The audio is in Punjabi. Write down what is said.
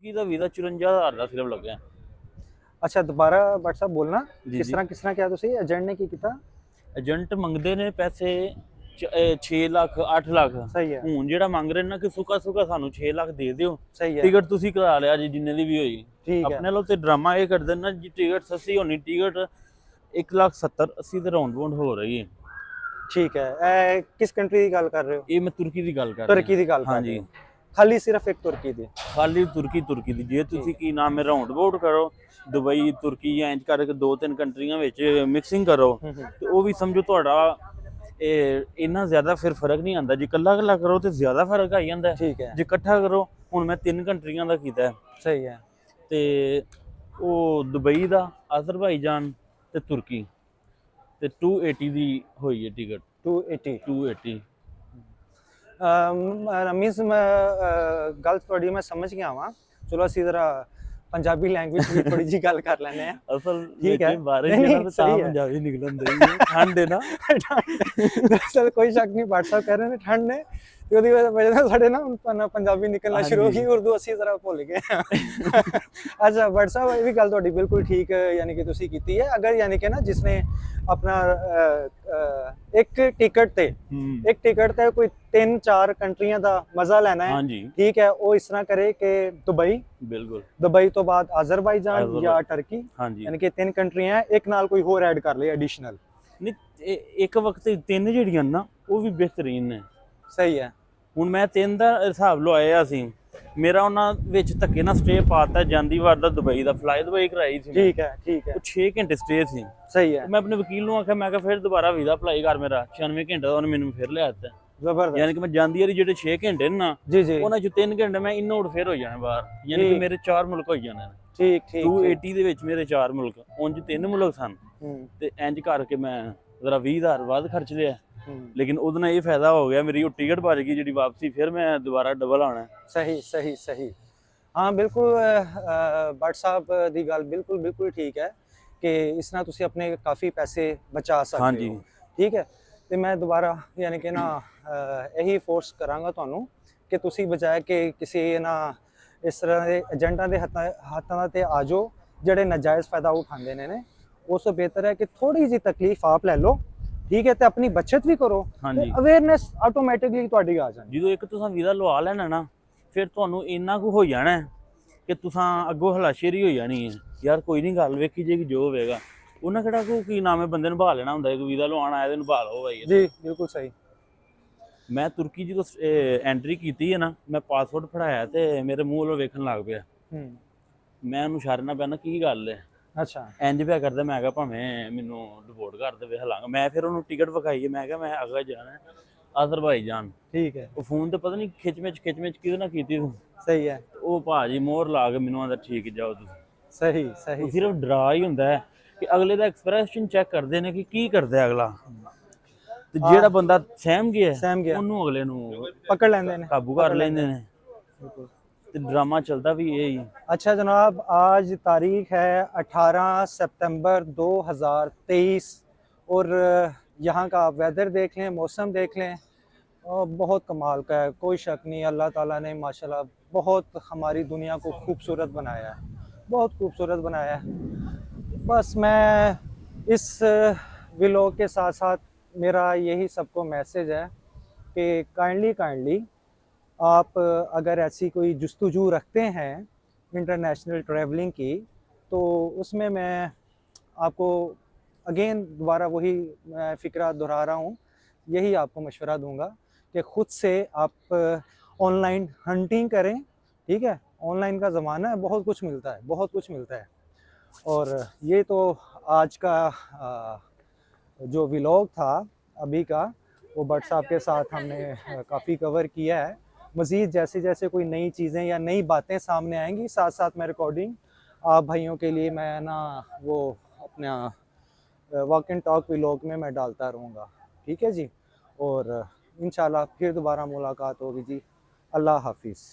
तुर्की का वीज़ा 54,000 का सिर्फ लगे। अच्छा दोबारा बट साहब बोलना जी जी। किस तरह क्या तुसी एजेंट ने की किया? ਏਜੰਟ ਮੰਗਦੇ ਨੇ ਪੈਸੇ 6 ਲੱਖ 8 ਲੱਖ। सही है ਹੁਣ ਜਿਹੜਾ ਮੰਗ ਰਹੇ ਨਾ ਕਿ ਸੁੱਕਾ ਸੁੱਕਾ ਸਾਨੂੰ 6 ਲੱਖ ਦੇ ਦਿਓ, सही है ਟਿਕਟ ਤੁਸੀਂ ਕਰਾ ਲਿਆ ਜੀ ਜਿੰਨੇ ਦੀ ਵੀ ਹੋਈ। ठीक है ਆਪਣੇ ਲੋ ਤੇ ਡਰਾਮਾ ਇਹ ਕਰਦੇ ਨਾ ਜੀ, ਟਿਕਟ ਸਸਤੀ ਹੋਣੀ, ਟਿਕਟ 1,70,80 ਦੇ ਰਾਉਂਡ ਬਾਉਂਡ ਹੋ ਰਹੀ ਹੈ। ठीक है किस कंट्री की गल कर रहे हो? ਇਹ ਮੈਂ ਤੁਰਕੀ ਦੀ ਗੱਲ ਕਰ ਰਿਹਾ। तुर्की की गल कर रहे ਹਾਂਜੀ, हो खाली सिर्फ एक तुर्की दी? ਖਾਲੀ ਤੁਰਕੀ ਦੀ। ਜੇ ਤੁਸੀਂ ਕੀ ਨਾਮ ਹੈ ਰਾਉਂਡ ਬਾਉਂਡ ਕਰੋ ਦੁਬਈ ਤੁਰਕੀ ਜਾਂ ਇੰਜ ਕਰਕੇ 2-3 ਕੰਟਰੀਆਂ ਵਿੱਚ ਮਿਕਸਿੰਗ ਕਰੋ ਤੇ ਉਹ ਵੀ ਸਮਝੋ ਤੁਹਾਡਾ ਇਹ ਇੰਨਾ ਜ਼ਿਆਦਾ ਫਿਰ ਫਰਕ ਨਹੀਂ ਆਉਂਦਾ। ਜੇ ਇਕੱਲਾ ਕਰੋ ਤੇ ਜ਼ਿਆਦਾ ਫਰਕ ਆ ਜਾਂਦਾ ठीक है ਜੇ ਇਕੱਠਾ ਕਰੋ। ਹੁਣ ਮੈਂ 3 ਕੰਟਰੀਆਂ ਦਾ ਕੀਤਾ सही है ਤੇ ਉਹ ਦੁਬਈ ਦਾ, ਅਜ਼ਰਬਾਈਜਾਨ ਤੇ ਤੁਰਕੀ ਤੇ 280 ਦੀ ਹੋਈ ਹੈ ਟਿਕਟ। 280 280 मीनस मैं गल थोड़ी मैं समझ गया वा। चलो ਅਸੀਂ ਜ਼ਰਾ ਪੰਜਾਬੀ ਲੈਂਗੁਏਜ ਵੀ ਥੋੜੀ ਜੀ ਗੱਲ ਕਰ ਲੈਂਦੇ ਆ। ਅਸਲ ਠੀਕ ਹੈ। ਵਿੱਚ ਬਾਰਿਸ਼ ਨਹੀਂ, ਜਿਹੜਾ ਨਹੀਂ, ਤਾਂ ਸਹੀ ਹੈ। ਪੰਜਾਬੀ ਨਿਕਲਣ ਦਈ ਠੰਡ ਹੈ ਨਾ। दरअसल कोई शक नहीं भट्ट साहब कह रहे हैं ठंड ने ਤੇ ਉਹਦੀ ਵਜ੍ਹਾ ਨਾਲ ਸਾਡੇ ਨਾ ਪੰਜਾਬੀ ਨਿਕਲਣਾ ਸ਼ੁਰੂ ਹੋ ਗਈ, ਉਰਦੂ ਅਸੀਂ ਜ਼ਰਾ ਭੁੱਲ ਗਏ। ਅੱਛਾ ਭੱਟ ਸਾਹਿਬ ਇਹ ਵੀ ਗੱਲ ਤੁਹਾਡੀ ਬਿਲਕੁਲ ਠੀਕ ਯਾਨੀ ਕਿ ਤੁਸੀਂ ਕੀਤੀ ਹੈ। ਅਗਰ ਯਾਨੀ ਕਿ ਨਾ ਜਿਸਨੇ ਆਪਣਾ ਇੱਕ ਟਿਕਟ ਤੇ ਕੋਈ 3-4 ਕੰਟਰੀਆਂ ਦਾ ਮਜ਼ਾ ਲੈਣਾ ਹੈ, ਹਾਂਜੀ ਠੀਕ ਹੈ, ਉਹ ਇਸ ਤਰ੍ਹਾਂ ਕਰੇ ਕਿ ਬਿਲਕੁਲ ਦੁਬਈ ਤੋਂ ਬਾਅਦ ਅਜ਼ਰਬਾਈਜਾਨ ਜਾਂ ਟਰਕੀ, ਹਾਂਜੀ। ਯਾਨੀ ਕਿ 3 ਕੰਟਰੀਆਂ ਇੱਕ ਨਾਲ ਕੋਈ ਹੋਰ ਐਡ ਕਰ ਲੇ ਐਡੀਸ਼ਨਲ। ਨਹੀਂ ਇੱਕ ਵਕਤ 3 ਜਿਹੜੀਆਂ ਨਾ ਉਹ ਵੀ ਬਿਹਤਰੀਨ ਨੇ। ਸਹੀ ਹੈ। ਹੁਣ ਮੈਂ 3 ਦਾ ਹਿਸਾਬ ਲਵਾਇਆ ਸੀ, ਮੇਰਾ ਉਹਨਾਂ ਵਿੱਚ ਧੱਕੇ ਨਾਲ ਸਟੇ ਪਾਤਾ ਜਾਂਦੀ ਵਾਰ ਦਾ ਦੁਬਈ ਦਾ, ਫਲਾਈ ਦੁਬਈ ਕਰਾਈ ਸੀ। ਠੀਕ ਹੈ ਠੀਕ ਹੈ ਉਹ 6 ਘੰਟੇ ਸਟੇ ਸੀ। ਸਹੀ ਹੈ ਮੈਂ ਆਪਣੇ ਵਕੀਲ ਨੂੰ ਆਖਿਆ, ਮੈਂ ਕਿਹਾ ਫਿਰ ਦੁਬਾਰਾ ਵੀਜ਼ਾ ਅਪਲਾਈ ਕਰ ਮੇਰਾ 96 ਘੰਟੇ ਦਾ, ਉਹਨੇ ਮੈਨੂੰ ਫਿਰ ਲਿਆ ਦਿੱਤਾ। ਜ਼ਬਰਦਸਤ। ਯਾਨੀ ਕਿ ਮੈਂ ਜਾਂਦੀ ਵਾਰੀ ਜਿਹੜੇ 6 ਘੰਟੇ ਨੇ ਨਾ ਜੀ ਜੀ ਉਹਨਾਂ ਚ 3 ਘੰਟੇ ਮੈਂ ਇਨਆਊਟ ਫਿਰ ਹੋ ਜਾਣਾ ਬਾਹਰ, ਯਾਨੀ ਕਿ ਮੇਰੇ 4 ਮੁਲਕ ਹੋ ਜਾਣੇ ਨੇ। ਠੀਕ ਠੀਕ 280 ਦੇ ਵਿੱਚ ਮੇਰੇ 4 ਮੁਲਕ, ਉਂਝ 3 ਮੁਲਕ ਸਨ ਤੇ ਇੰਜ ਕਰਕੇ ਮੈਂ ਜ਼ਰਾ 20,000 ਵੱਧ ਖਰਚ ਲਿਆ। ਲੇਕਿਨ ਉਹਦੇ ਨਾਲ ਇਹ ਫਾਇਦਾ ਹੋ ਗਿਆ, ਮੇਰੀ ਉਹ ਟਿਕਟ ਬਚ ਗਈ ਜਿਹੜੀ ਵਾਪਸੀ, ਫਿਰ ਮੈਂ ਦੁਬਾਰਾ ਡਬਲ ਆਉਣਾ। ਸਹੀ ਸਹੀ ਸਹੀ। ਹਾਂ ਬਿਲਕੁਲ ਭੱਟ ਸਾਹਿਬ ਦੀ ਗੱਲ ਬਿਲਕੁਲ ਠੀਕ ਹੈ ਕਿ ਇਸ ਨਾਲ ਤੁਸੀਂ ਆਪਣੇ ਕਾਫੀ ਪੈਸੇ ਬਚਾ ਸਕਦੇ ਹੋ। ਠੀਕ ਹੈ। ਤੇ ਮੈਂ ਦੁਬਾਰਾ ਯਾਨੀ ਕਿ ਨਾ ਇਹੀ ਫੋਰਸ ਕਰਾਂਗਾ ਤੁਹਾਨੂੰ ਕਿ ਤੁਸੀਂ ਬਜਾਏ ਕਿ ਕਿਸੇ ਨਾ ਇਸ ਤਰ੍ਹਾਂ ਦੇ ਏਜੰਟਾਂ ਦੇ ਹੱਥਾਂ ਤੇ ਆ ਜਾਓ ਜਿਹੜੇ ਨਾਜਾਇਜ਼ ਫਾਇਦਾ ਉਠਾਉਂਦੇ ਨੇ। ਉਸ ਤੋਂ ਬਿਹਤਰ ਹੈ ਕਿ ਥੋੜੀ ਜਿਹੀ ਤਕਲੀਫ ਆਪ ਲੈ ਲਓ, ਠੀਕ ਹੈ, ਤੇ ਆਪਣੀ ਬੱਚਤ ਵੀ ਕਰੋ ਤੇ ਅਵੇਅਰਨੈਸ ਆਟੋਮੈਟਿਕਲੀ ਤੁਹਾਡੀ ਆ ਜਾਣੀ। ਜਦੋਂ ਇੱਕ ਤੁਸੀਂ ਵੀਜ਼ਾ ਲਵਾ ਲੈਣਾ ਨਾ, ਫਿਰ ਤੁਹਾਨੂੰ ਇੰਨਾ ਕੁ ਹੋ ਜਾਣਾ ਕਿ ਤੁਸੀਂ ਅੱਗੋਂ ਹਲਾਸ਼ੇਰੀ ਹੋ ਜਾਣੀ ਹੈ, ਯਾਰ ਕੋਈ ਨਹੀਂ ਗੱਲ ਵੇਖੀ ਜੇਗੀ ਜੋ ਹੋਵੇਗਾ। ਉਹਨਾਂ ਕਿਹੜਾ ਕੋ ਕੀ ਨਾਮ ਹੈ ਬੰਦੇ ਨੂੰ ਨਿਭਾ ਲੈਣਾ ਹੁੰਦਾ, ਇੱਕ ਵੀਜ਼ਾ ਲਵਾਉਣ ਆਇਆ ਤੇ ਨਿਭਾ ਲਓ ਭਾਈ। ਜੀ ਬਿਲਕੁਲ ਸਹੀ। ਮੈਂ ਤੁਰਕੀ ਜਦੋਂ ਐਂਟਰੀ ਕੀਤੀ ਹੈ ਨਾ, ਮੈਂ ਪਾਸਪੋਰਟ ਫੜਾਇਆ ਤੇ ਮੇਰੇ ਮੂੰਹ ਵੱਲੋਂ ਵੇਖਣ ਲੱਗ ਪਿਆ। ਮੈਂ ਉਹਨੂੰ ਇਸ਼ਾਰੇ ਨਾਲ ਪੈਣਾ ਕੀ ਗੱਲ ਹੈ, ਅੱਛਾ ਇੰਜ ਪਿਆ ਕਰਦਾ। ਮੈਂ ਕਿਹਾ ਭਾਵੇਂ ਮੈਨੂੰ ਡਿਪੋਰਟ ਕਰ ਦੇਵੇ ਹਲਾਂਗਾ। ਮੈਂ ਫਿਰ ਉਹਨੂੰ ਟਿਕਟ ਵਿਖਾਈ ਹੈ, ਮੈਂ ਕਿਹਾ ਮੈਂ ਅਗਲਾ ਜਾਣਾ ਅਜ਼ਰਬਾਈਜਾਨ। ਠੀਕ ਹੈ। ਉਹ ਫੋਨ ਤੇ ਪਤਾ ਨਹੀਂ ਖਿੱਚਮਿਚ ਕਿਹਦੇ ਨਾਲ ਕੀਤੀ ਤੂੰ। ਸਹੀ ਹੈ। ਉਹ ਭਾਜੀ ਮੋਹਰ ਲਾ ਕੇ ਮੈਨੂੰ ਆਂਦਾ ਠੀਕ ਜਾਓ ਤੁਸੀਂ। ਸਹੀ ਸਹੀ। ਉਹ ਸਿਰਫ ਡਰਾ ਹੀ ਹੁੰਦਾ ਹੈ ਕਿ ਅਗਲੇ ਦਾ ਐਕਸਪ੍ਰੈਸ਼ਨ ਚੈੱਕ ਕਰਦੇ ਨੇ ਕਿ ਕੀ ਕਰਦਾ ਅਗਲਾ, ਤੇ ਜਿਹੜਾ ਬੰਦਾ ਸਹਿਮ ਗਿਆ ਉਹਨੂੰ ਅਗਲੇ ਨੂੰ ਪਕੜ ਲੈਂਦੇ ਨੇ, ਕਾਬੂ ਕਰ ਲੈਂਦੇ ਨੇ। ਤੇ ड्रामा चलता भी यही। अच्छा जनाब, आज तारीख है 18 सितंबर 2023 और यहाँ का आप वेदर देख लें, मौसम देख लें, और बहुत कमाल का है। कोई शक नहीं, अल्लाह ताला ने माशाल्लाह बहुत हमारी दुनिया को खूबसूरत बनाया है, बहुत खूबसूरत बनाया है। बस मैं इस व्लॉग के साथ साथ मेरा यही सबको मैसेज है कि काइंडली आप अगर ऐसी कोई जुस्तजू रखते हैं इंटरनेशनल ट्रैवलिंग की, तो उसमें मैं आपको अगेन दोबारा वही फ़िक्रा दोहरा रहा हूँ, यही आपको मशवरा दूंगा कि ख़ुद से आप ऑनलाइन हंटिंग करें। ठीक है, ऑनलाइन का ज़माना है, बहुत कुछ मिलता है, बहुत कुछ मिलता है। और ये तो आज का जो व्लॉग था अभी का, वो भट्ट साहब के साथ हमने काफ़ी कवर किया है। मज़ीद जैसे जैसे कोई नई चीज़ें या नई बातें सामने आएंगी, साथ साथ मैं रिकॉर्डिंग आप भाइयों के लिए मैं ना वो अपना वॉक एंड टॉक व्लॉग में मैं डालता रहूँगा। ठीक है जी, और इंशाल्लाह फिर दोबारा मुलाकात होगी जी। अल्लाह हाफिज़।